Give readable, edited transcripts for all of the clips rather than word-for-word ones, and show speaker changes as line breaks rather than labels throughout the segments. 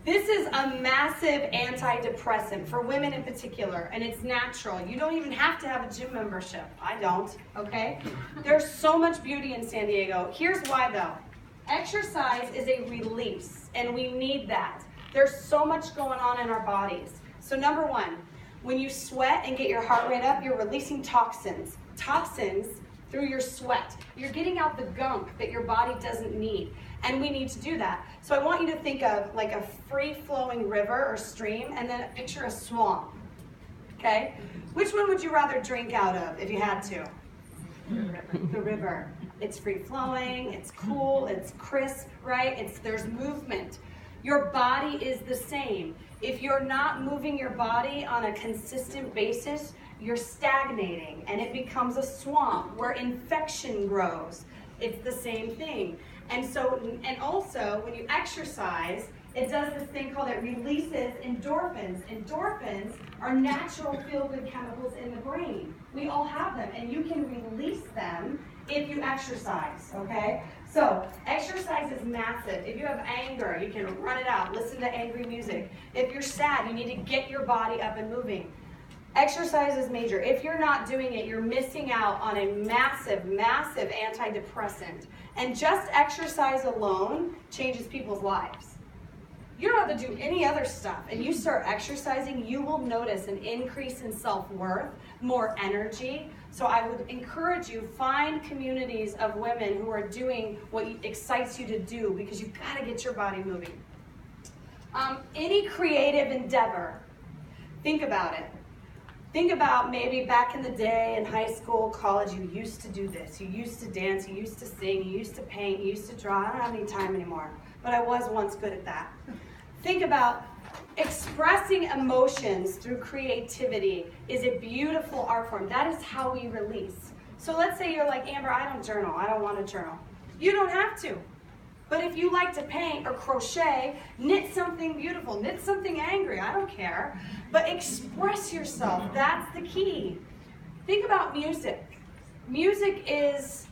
This is a massive antidepressant for women in particular, and it's natural. You don't even have to have a gym membership. I don't, okay? There's so much beauty in San Diego. Here's why though. Exercise is a release, and we need that. There's so much going on in our bodies. So number one, when you sweat and get your heart rate up, you're releasing toxins. Toxins through your sweat. You're getting out the gunk that your body doesn't need. And we need to do that. So I want you to think of like a free-flowing river or stream, and then picture a swamp, okay? Which one would you rather drink out of if you had to? The river. It's free-flowing, it's cool, it's crisp, right? There's movement. Your body is the same. If you're not moving your body on a consistent basis, you're stagnating, and it becomes a swamp where infection grows. It's the same thing. And also, when you exercise, it does this thing called, it releases endorphins. Endorphins are natural feel-good chemicals in the brain. We all have them, and you can release them if you exercise, okay? So, exercise is massive. If you have anger, you can run it out, listen to angry music. If you're sad, you need to get your body up and moving. Exercise is major. If you're not doing it, you're missing out on a massive, massive antidepressant. And just exercise alone changes people's lives. You don't have to do any other stuff. And you start exercising, you will notice an increase in self-worth, more energy. So I would encourage you, find communities of women who are doing what excites you to do, because you've got to get your body moving. Any creative endeavor, think about it. Think about maybe back in the day in high school, college, you used to do this. You used to dance, you used to sing, you used to paint, you used to draw. I don't have any time anymore, but I was once good at that. Think about expressing emotions through creativity is a beautiful art form. That is how we release. So let's say you're like, Amber, I don't journal. I don't want to journal. You don't have to. But if you like to paint or crochet, knit something beautiful, knit something angry, I don't care. But express yourself, that's the key. Think about music. Music is,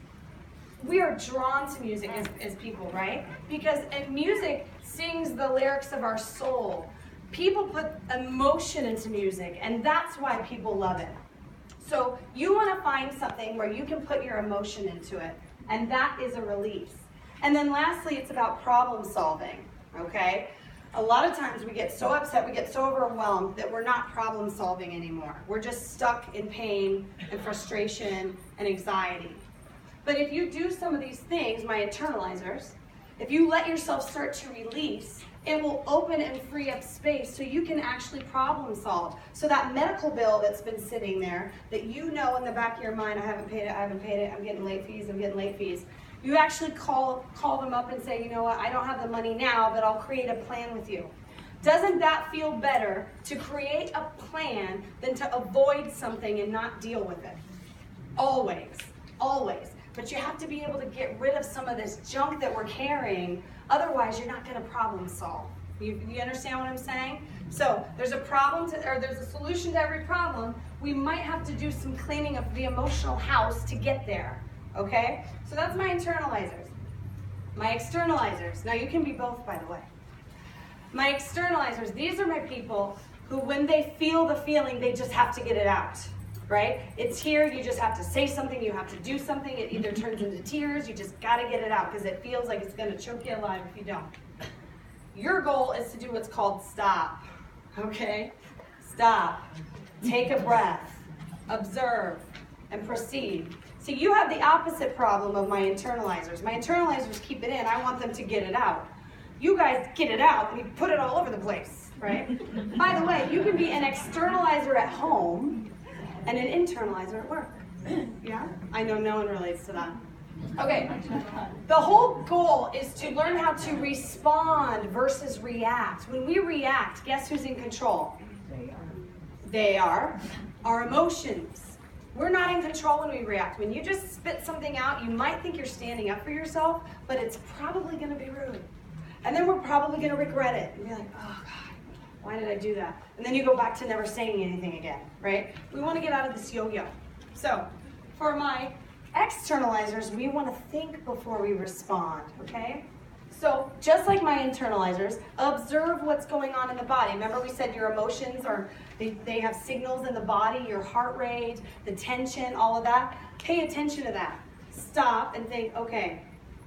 we are drawn to music as people, right? Because music sings the lyrics of our soul. People put emotion into music, and that's why people love it. So you want to find something where you can put your emotion into it, and that is a release. And then lastly, it's about problem solving, okay? A lot of times we get so upset, we get so overwhelmed that we're not problem solving anymore. We're just stuck in pain and frustration and anxiety. But if you do some of these things, my internalizers, if you let yourself start to release, it will open and free up space so you can actually problem solve. So that medical bill that's been sitting there, that you know in the back of your mind, I haven't paid it, I'm getting late fees, you actually call them up and say, you know what, I don't have the money now, but I'll create a plan with you. Doesn't that feel better to create a plan than to avoid something and not deal with it? Always, always. But you have to be able to get rid of some of this junk that we're carrying, otherwise you're not going to problem solve. You understand what I'm saying? So there's a problem, there's a solution to every problem. We might have to do some cleaning of the emotional house to get there. Okay? So that's my internalizers. My externalizers. Now you can be both, by the way. My externalizers, these are my people who, when they feel the feeling, they just have to get it out. Right? It's here, you just have to say something, you have to do something. It either turns into tears, you just got to get it out because it feels like it's going to choke you alive if you don't. Your goal is to do what's called stop. Okay? Stop. Take a breath. Observe. And proceed. See, you have the opposite problem of my internalizers. My internalizers keep it in. I want them to get it out. You guys get it out and you put it all over the place, right? By the way, you can be an externalizer at home and an internalizer at work. Yeah? I know no one relates to that. Okay. The whole goal is to learn how to respond versus react. When we react, guess who's in control? They are. Our emotions. We're not in control when we react. When you just spit something out, you might think you're standing up for yourself, but it's probably going to be rude. And then we're probably going to regret it. And be like, oh, God, why did I do that? And then you go back to never saying anything again, right? We want to get out of this yo-yo. So, for my externalizers, we want to think before we respond, okay? So just like my internalizers, observe what's going on in the body. Remember we said your emotions they have signals in the body, your heart rate, the tension, all of that. Pay attention to that. Stop and think, okay,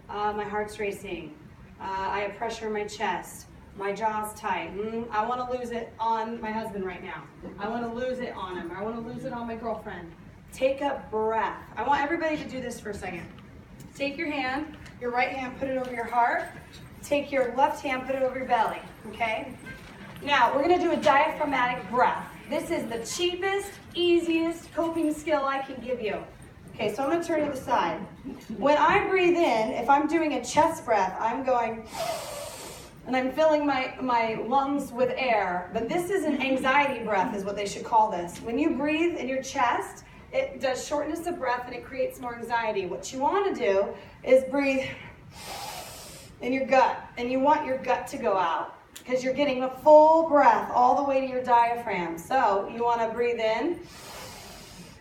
my heart's racing. I have pressure in my chest. My jaw's tight. I want to lose it on my husband right now. I want to lose it on him. I want to lose it on my girlfriend. Take a breath. I want everybody to do this for a second. Take your hand, your right hand, put it over your heart. Take your left hand, put it over your belly, okay? Now, we're going to do a diaphragmatic breath. This is the cheapest, easiest coping skill I can give you. Okay, so I'm going to turn to the side. When I breathe in, if I'm doing a chest breath, I'm going, and I'm filling my lungs with air. But this is an anxiety breath, is what they should call this. When you breathe in your chest, it does shortness of breath and it creates more anxiety. What you want to do is breathe in your gut, and you want your gut to go out because you're getting a full breath all the way to your diaphragm. So you want to breathe in,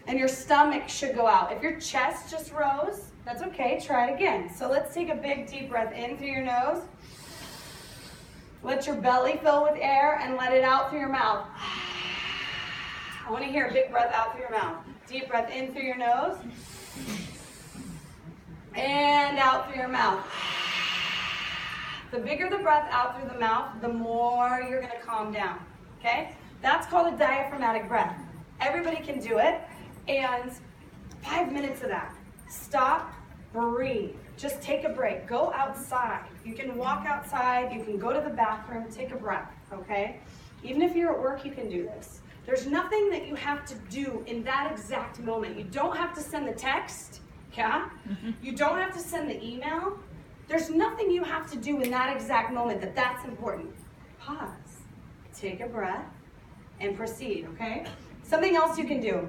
and your stomach should go out. If your chest just rose, that's okay. Try it again. So let's take a big deep breath in through your nose. Let your belly fill with air and let it out through your mouth. I want to hear a big breath out through your mouth. Deep breath in through your nose and out through your mouth. The bigger the breath out through the mouth, the more you're going to calm down. Okay? That's called a diaphragmatic breath. Everybody can do it. And 5 minutes of that. Stop, breathe. Just take a break. Go outside. You can walk outside. You can go to the bathroom. Take a breath. Okay? Even if you're at work, you can do this. There's nothing that you have to do in that exact moment. You don't have to send the text, yeah? You don't have to send the email. There's nothing you have to do in that exact moment that's important. Pause, take a breath, and proceed, okay? Something else you can do.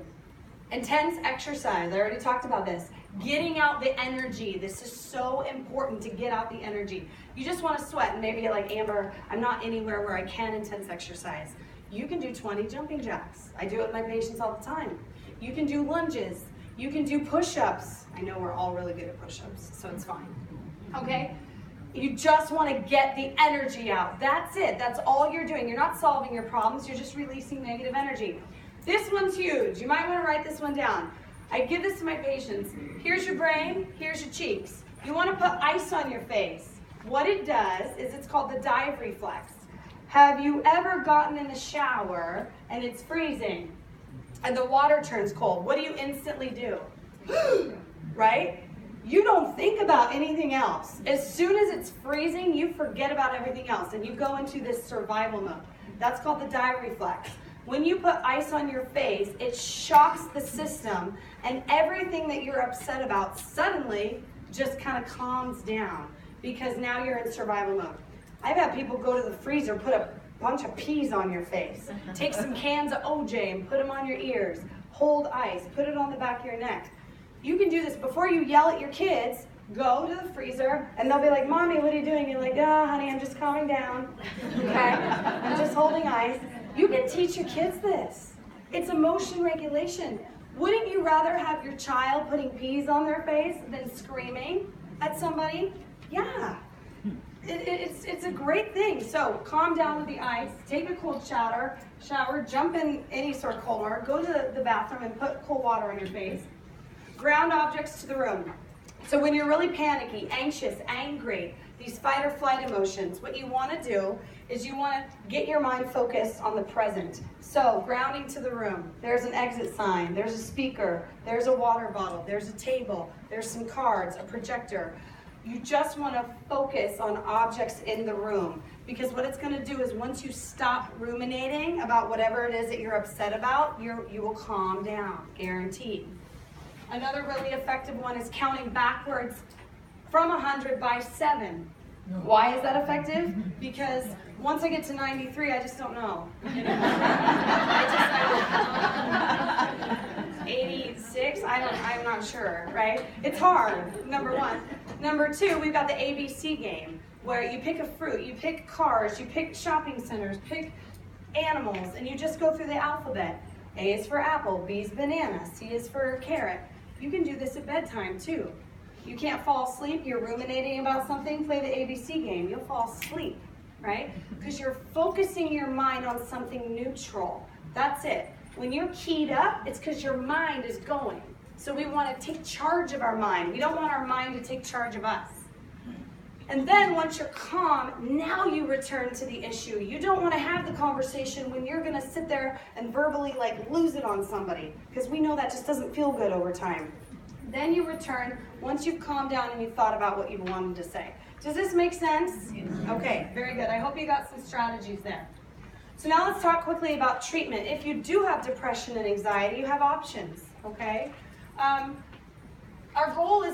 Intense exercise, I already talked about this. Getting out the energy. This is so important to get out the energy. You just want to sweat and maybe like Amber, I'm not anywhere where I can intense exercise. You can do 20 jumping jacks. I do it with my patients all the time. You can do lunges. You can do push-ups. I know we're all really good at push-ups, so it's fine. Okay? You just want to get the energy out. That's it. That's all you're doing. You're not solving your problems. You're just releasing negative energy. This one's huge. You might want to write this one down. I give this to my patients. Here's your brain. Here's your cheeks. You want to put ice on your face. What it does is it's called the dive reflex. Have you ever gotten in the shower and it's freezing and the water turns cold? What do you instantly do? Right? You don't think about anything else. As soon as it's freezing, you forget about everything else and you go into this survival mode. That's called the dive reflex. When you put ice on your face, it shocks the system and everything that you're upset about suddenly just kind of calms down because now you're in survival mode. I've had people go to the freezer, put a bunch of peas on your face, take some cans of OJ and put them on your ears, hold ice, put it on the back of your neck. You can do this before you yell at your kids. Go to the freezer and they'll be like, Mommy, what are you doing? You're like, honey, I'm just calming down. Okay? I'm just holding ice. You can teach your kids this. It's emotion regulation. Wouldn't you rather have your child putting peas on their face than screaming at somebody? Yeah. It's a great thing. So calm down with the ice, take a cold shower, jump in any sort of cold water, go to the bathroom and put cold water on your face. Ground objects to the room. So when you're really panicky, anxious, angry, these fight or flight emotions, what you want to do is you want to get your mind focused on the present. So grounding to the room. There's an exit sign, there's a speaker, there's a water bottle, there's a table, there's some cards, a projector. You just want to focus on objects in the room because what it's going to do is once you stop ruminating about whatever it is that you're upset about, you will calm down, guaranteed. Another really effective one is counting backwards from 100 by 7. Why is that effective? Because once I get to 93, I just don't know. I 86, I'm not sure, right? It's hard, number one. Number two, we've got the ABC game, where you pick a fruit, you pick cars, you pick shopping centers, pick animals, and you just go through the alphabet. A is for apple, B is banana, C is for carrot. You can do this at bedtime too. You can't fall asleep, you're ruminating about something, play the ABC game, you'll fall asleep, right? Because you're focusing your mind on something neutral. That's it. When you're keyed up, it's because your mind is going. So we want to take charge of our mind. We don't want our mind to take charge of us. And then once you're calm, now you return to the issue. You don't want to have the conversation when you're going to sit there and verbally like lose it on somebody, because we know that just doesn't feel good over time. Then you return once you've calmed down and you've thought about what you wanted to say. Does this make sense? Okay, very good. I hope you got some strategies there. So now let's talk quickly about treatment. If you do have depression and anxiety, you have options, okay? Our goal is